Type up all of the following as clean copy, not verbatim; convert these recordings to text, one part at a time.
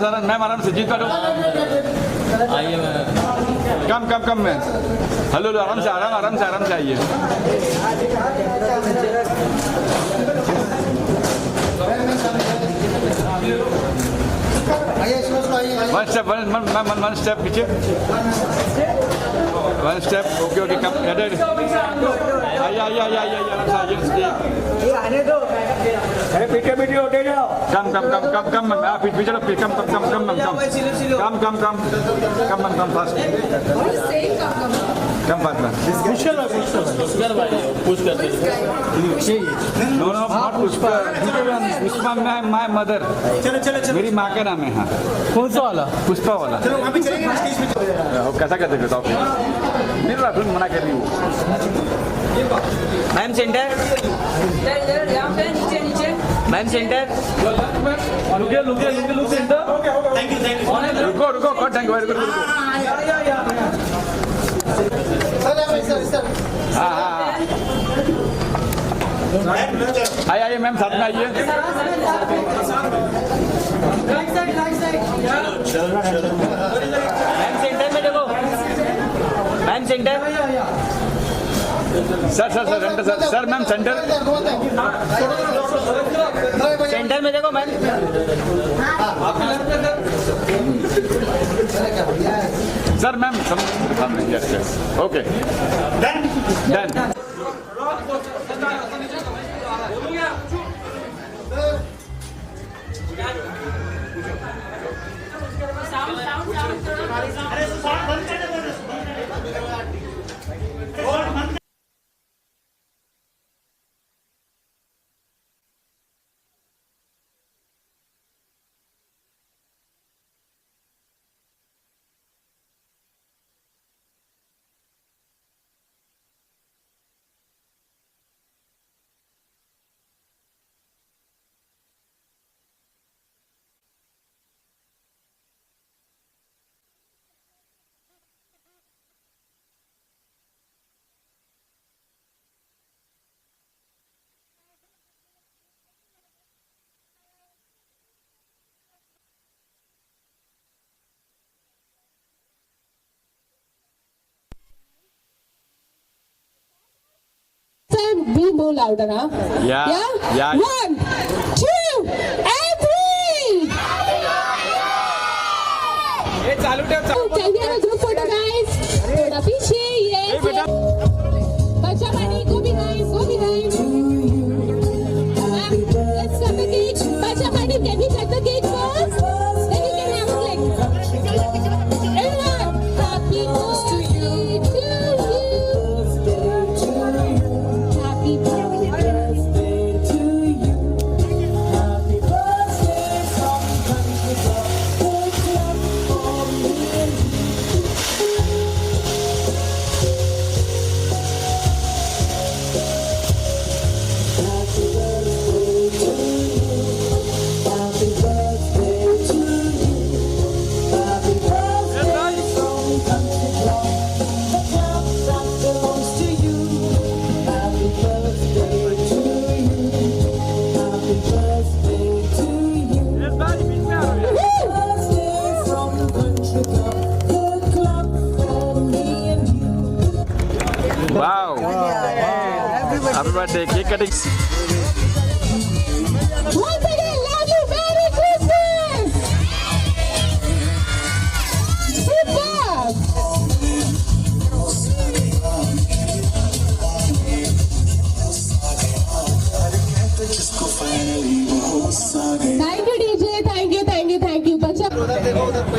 Sir ma'am आराम से जीत काटो आइए कम मैम हेलो आराम से आइए वन स्टेप पीछे वन स्टेप ओके कम आइए आराम से आइए अरे पीछे उठे जाओ कम आप पीछे come fast come Pushpa my mother मेरी माँ का नाम है हाँ कौन सा वाला पुष्पा वाला कैसा करते बताओ मेरे राहुल मना कर रही हूँ ma'am centre ma'am centre look centre रुको थैंक यू हाँ आइए मैम साथ में आइए मैम सेंटर में देखो ma'am centre sir ma'am centre में देखो ma'am sir ma'am okay done Be more louder, huh? Yeah. 1, 2, and 3. Can we have a group photo, guys? थोड़ा पीछे, yes. बच्चा पानी, go behind. Let's cut the cake. बच्चा पानी, can we cut the cake first? Then you can have a click. Everyone, happy birthday to you. Happy birthday to you. Happy birthday from country club for me and you. Happy birthday to you. Happy birthday to you. Happy birthday from country club, the club that belongs to you. Happy birthday to you. Happy birthday to you. Happy birthday from country club, the club for me and you. Wow. Happy birthday cake cutting Once again, love you, Merry Christmas! Superb! Thank you, DJ. Thank you. Bacha.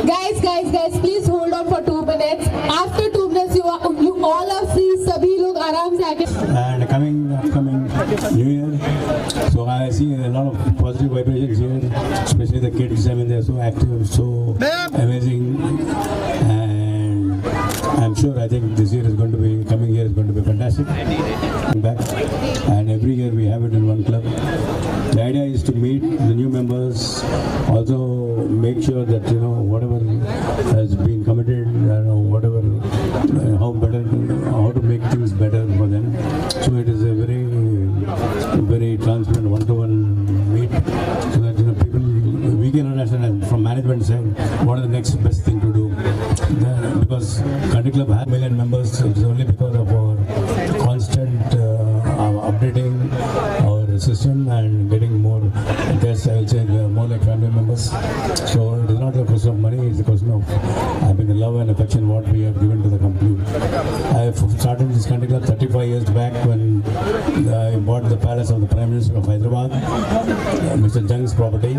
Guys, please hold on for 2 minutes. After 2 minutes, you all are free. सभी लोग आराम से आके. And upcoming New Year, so I see a lot of positive vibrations here, especially the kids. I mean, they're so active, so amazing, and I'm sure I think this year is going to be coming year is going to be fantastic. Back, and every year we have it in one club. The idea is to meet the new members, also make sure that whatever has been committed, whatever how to make things better for them. So it is a very transparent one-to-one meet, so that people we TK International from management saying what is the next best thing to do. Because Country Club has 1 million members, it is only because of our constant updating our system and getting more guests, I will say more like family members. So it is not a question of money, it's a question of having the love and affection what we have given to the company. I have started this Country Club 35 years back when I bought the palace of the Prime Minister of Hyderabad, Mr. Jung's property,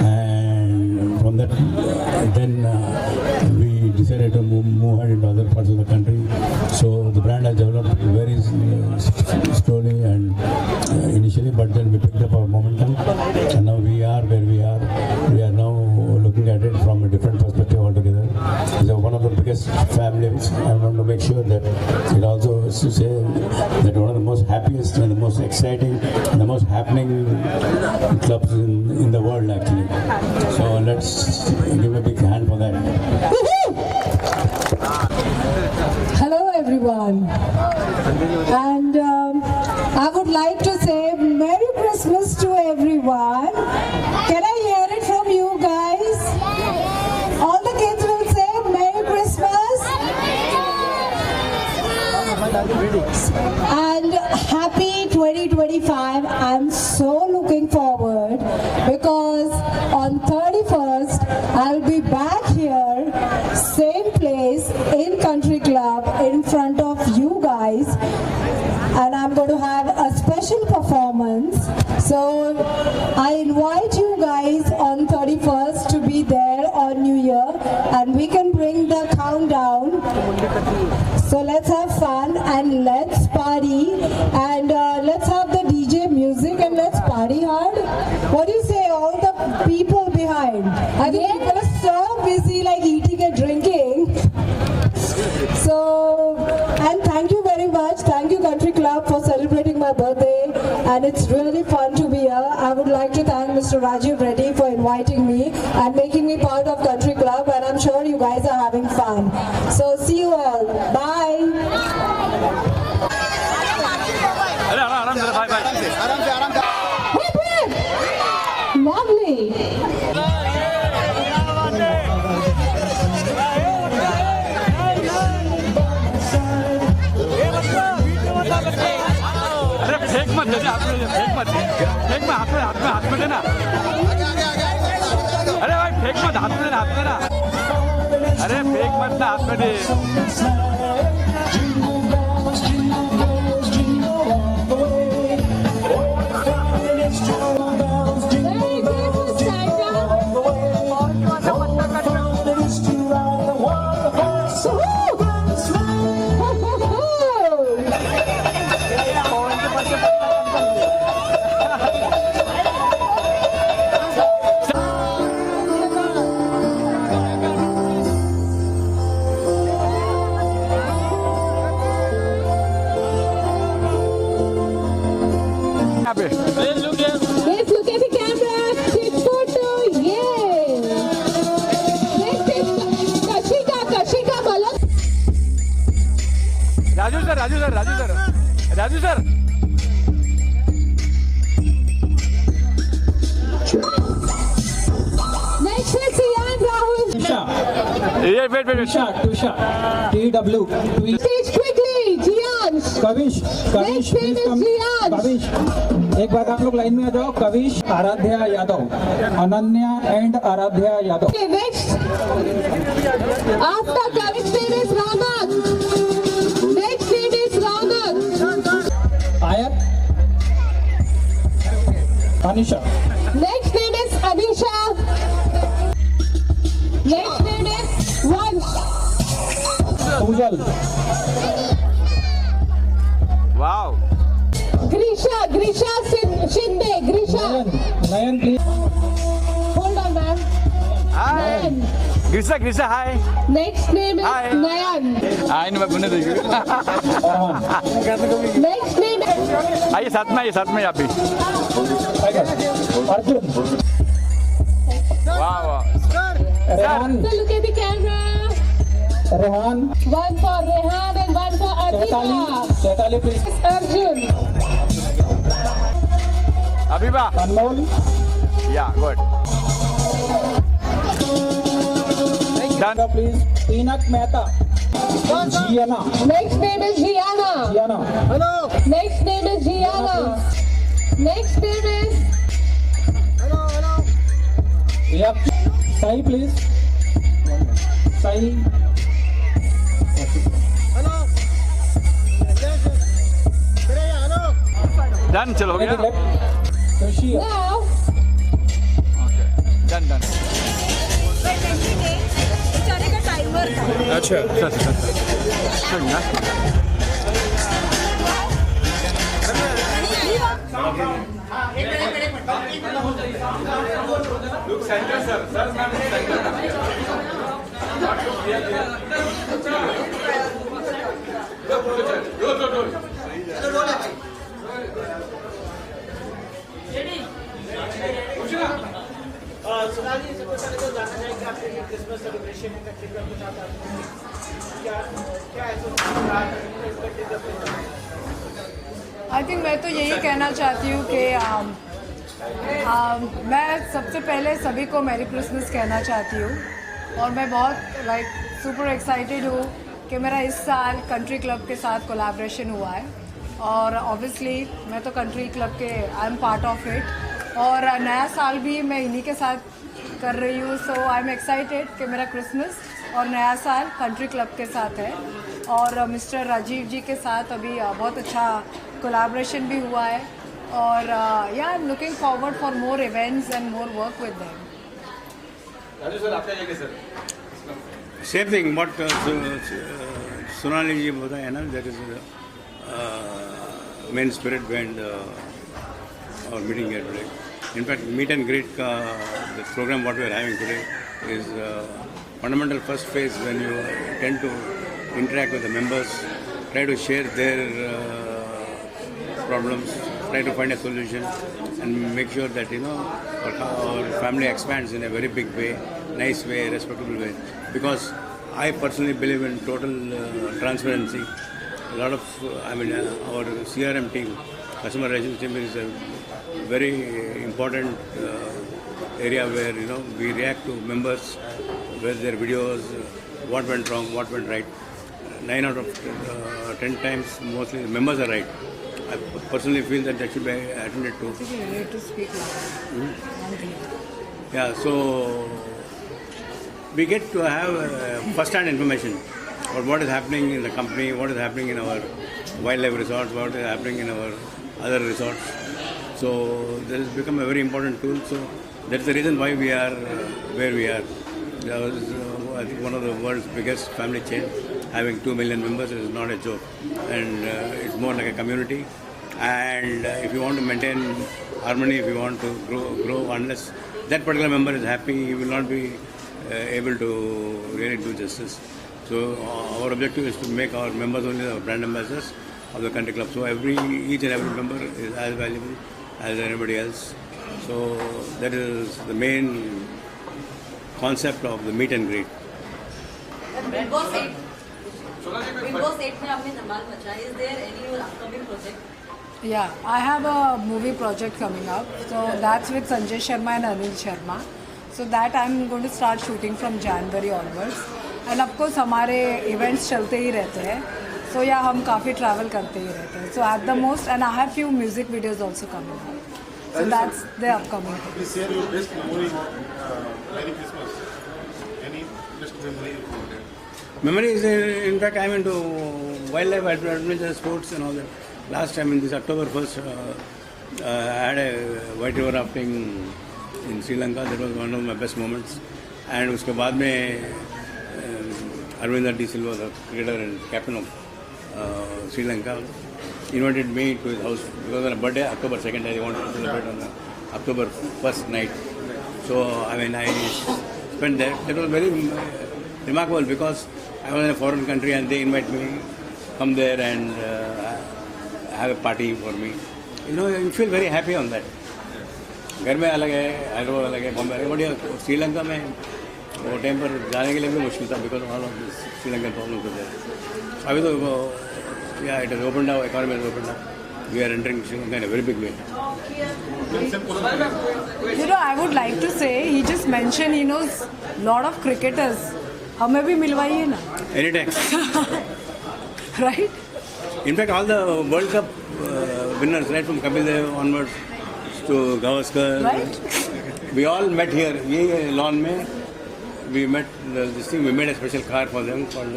and from that then we decided to move ahead into other parts of the country. So the brand has developed very slowly and initially, but then we picked up our momentum and now we are where we are. We are now looking at it from a different perspective altogether. It's one of the biggest families. I want to make sure that it also is to say that one of the most happiest and the most exciting and the most happening clubs in the world actually. So let's give a big hand for that. Hello everyone, and I would like to say Merry Christmas to everyone. Can I hear it from you guys? All the kids will say Merry Christmas and Happy 2025. I'm so looking forward because on 31st I'll be back here, same place in Country Club in front of you guys, and I'm going to have a special performance. So I invite you guys on 31st to be there on New Year, and we can bring the countdown. So let's have fun and let's party, and let's have the DJ music and let's party hard. What do you say, all the people behind? I think people are so busy like eating and drinking. So, and thank you very much. Thank you Country Club for celebrating my birthday, and it's really fun to be here. I would like to thank Mr. Rajiv Reddy for inviting me and making me part of Country Club, and I'm sure you guys are having fun. So see you all. Bye. Hip hip. Lovely. अरे फेंक मत दे, हाथ में फेंक मत, फेंक मत, हाथ में देना। अरे भाई फेंक मत, हाथ में देना। अरे फेंक मत ना, हाथ में दे। Let's look at the camera. Take photo. Yeah. Let's take Kashika Malak. Raju sir. Next is Sian Rahul. ये wait. Tusha, TW, Stage quickly. Jian. Kavish, Next name is Jian. Kavish, एक बार आप लोग लाइन में आ जाओ. Kavish, Aaradhya Yadav, Ananya and Aaradhya Yadav. Okay, next. After Kavish name is Ramak. Next name is Ramak. Aayat, Anisha, Next name is Anisha. Next name is Vansh. पूजल, wow. Grisha Shinde. Grisha. Nayan please. Hold on, ma'am. Hi Nayan. Grisha hi. Next name is Hi. Nayan. Hi मैं बुने देगी। Next name is आइए साथ में आप भी। अर्जुन, वाह। Rehan, So look at the camera. Rehan, One for Rehan and one for Aditya. Chaitali please. Arjun. अभिबा। अनमोल, या good. Done. Please, Pinak Mehta. Gianna. Next name is Gianna. Gianna. Next name is Gianna. Next name is Yep. Sai, please. Sai. Done. चलो हो Take it गया. left. Tricia. now. Done. Done. बेचारे का timer था चल ना. Look center, sir. Sir, ma'am, center. Sonali से कुछ तो जानना चाहिए कि आपके क्रिसमस सेलिब्रेशन में कंट्री क्लब के साथ क्या क्या आई थिंक मैं तो यही कहना चाहती हूँ कि मैं सबसे पहले सभी को मैरी क्रिसमस कहना चाहती हूँ और मैं बहुत सुपर एक्साइटेड हूँ कि मेरा इस साल कंट्री क्लब के साथ कोलैबोरेशन हुआ है और ऑब्वियसली मैं तो कंट्री क्लब के I am part of it और नया साल भी मैं इन्हीं के साथ कर रही हूँ सो आई एम एक्साइटेड कि मेरा क्रिसमस और नया साल कंट्री क्लब के साथ है और मिस्टर राजीव जी के साथ अभी बहुत अच्छा कोलैबोरेशन भी हुआ है और या I am looking forward for more events and more work with them Raju sir आपका ये sir. Same thing, what Sonali ji बताया ना, that is main spirit behind our meeting here today. In fact, meet and greet the program what we are having today is fundamental first phase when you tend to interact with the members, try to share their problems, try to find a solution, and make sure that our family expands in a very big way, nice way, respectable way. Because I personally believe in total transparency. A lot of, our CRM team, customer relations team, is a very important area where we react to members with their videos, what went wrong, what went right. 9 out of 10 times, mostly the members are right. I personally feel that should be attended to. Yeah, so we get to have first-hand information about what is happening in the company, what is happening in our wildlife resorts, what is happening in our other resorts. So this has become a very important tool. So that's the reason why we are where we are. I think one of the world's biggest family chain, having 2 million members is not a joke, and it's more like a community. And if you want to maintain harmony, if you want to grow, unless that particular member is happy, you will not be able to really do justice. So our objective is to make our members only the brand ambassadors of the country club. So each and every member is as valuable as anybody else. So that is the main concept of the meet and greet. Big Boss 8 में आपने धमाल मचा. Is there any upcoming project? Yeah, I have a movie project coming up. So that's with Sanjay Sharma and Anil Sharma. So that I'm going to start shooting from January onwards. And of course हमारे events चलते ही रहते हैं. So yeah, हम काफ़ी travel करते ही रहते हैं. So at the most, and I have few music videos also coming up. So that's the upcoming thing. Please share your best memory. Merry Christmas. Any best memory? Memories, in fact, I'm into wildlife, adventure sports and all that. Last time in this October 1st, I had a white river rafting in Sri Lanka. That was one of my best moments. And उसके बाद में Arvind D. Silva, the cricketer and captain of Sri Lanka, invited me to his house because on a birthday, October 2nd, I wanted to celebrate on the October 1st night. So, I spent there. It was very remarkable because I was in a foreign country and they invite me, come there and have a party for me. You feel very happy on that. घर में अलग है, हैदराबाद अलग है, बॉम्बे अलग है, बढ़िया. श्रीलंका में वो टाइम पर जाने के लिए भी मुश्किल था because all of this Sri Lankan problem होते थे. अभी तो या it is open up, economy is open up. we are entering Sri Lanka in a very big way. You know, I would like to say, he just mentioned he knows lot of cricketers. हमें भी मिलवाइए ना. Anytime. Right? In fact, all the World Cup winners, right from Kapil Dev onwards to Gavaskar, Right? we all met here. ये lawn में we met this thing. We made a special car for them called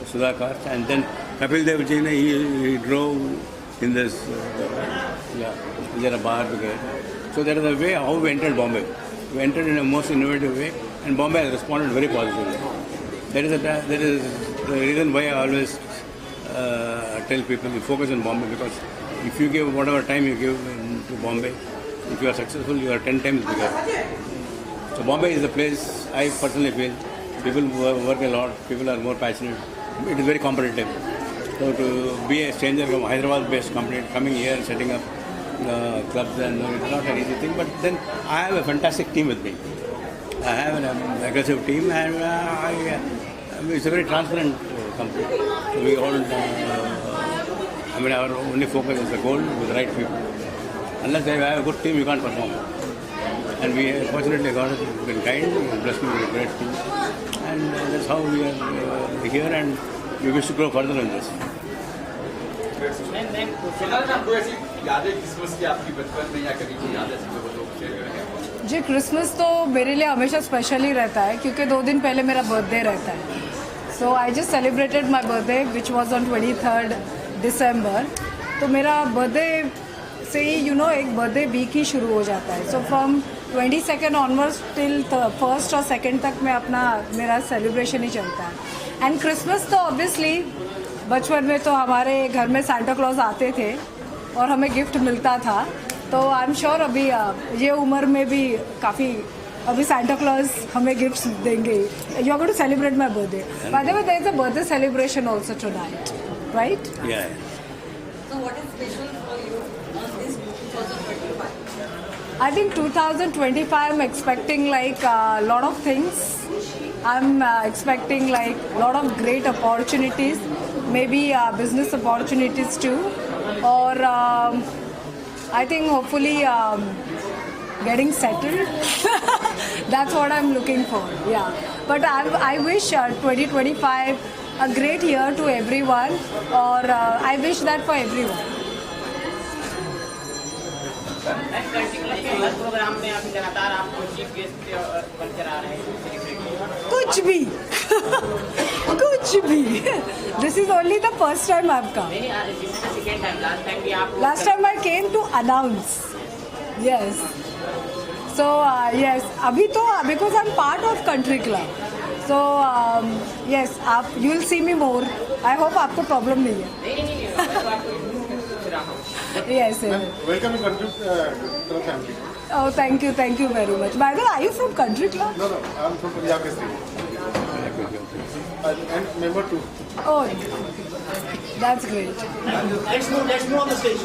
Sudha car, and then Kapil Dev ji he drove in this bar together. So that is the way how we entered Bombay. We entered in a most innovative way, and Bombay has responded very positively. That is the reason why I always tell people you focus on Bombay, because if you give whatever time you give to Bombay, if you are successful, you are 10 times bigger. So Bombay is the place I personally feel people work a lot, people are more passionate. It is very competitive. So to be a stranger from Hyderabad-based company coming here and setting up clubs, and it's not an easy thing. But then I have a fantastic team with me. I have an aggressive team, and it's a very transparent company. So we all, our only focus is the goal with the right people. Unless they have a good team, you can't perform. And we fortunately God has been kind and blessed me with a great team. And that's how we are here, and we wish to grow further in this. जी Christmas तो मेरे लिए हमेशा special ही रहता है क्योंकि 2 दिन पहले मेरा बर्थडे रहता है. So I just celebrated my birthday which was on 23rd December. तो मेरा बर्थडे से ही एक बर्थडे वीक ही शुरू हो जाता है. So from 22nd onwards till 1st और 2nd तक मैं मेरा सेलिब्रेशन ही चलता है. एंड क्रिसमस तो ऑब्वियसली बचपन में तो हमारे घर में सांता क्लॉज आते थे और हमें गिफ्ट मिलता था. तो आई एम श्योर अभी ये उम्र में भी काफ़ी अभी सांता क्लॉज हमें गिफ्ट्स देंगे. You are going to celebrate my birthday. By the way there is a birthday celebration also tonight, right? Yeah. So what is special for you on this 2025? I think 2025 I'm expecting like a lot of things. I'm expecting like a lot of great opportunities, maybe business opportunities too, or I think hopefully getting settled. That's what I'm looking for. Yeah, but I wish 2025 a great year to everyone, or I wish that for everyone. Programme में अभी लगातार आपको chief guest बनकर आ रहे हैं. कुछ भी कुछ भी. This is only the first time I've come. This is the second time. Last time भी आप Last time I came to announce. Yes. So yes, अभी तो because I'm part of country club. So yes, you will see me more. I hope आपको problem नहीं है. Yes. Welcome to Country Club family. Oh, thank you very much. By the way, are you from country club? No, I'm from Punjab district. And member too. Oh, that's great. let's move on the stage.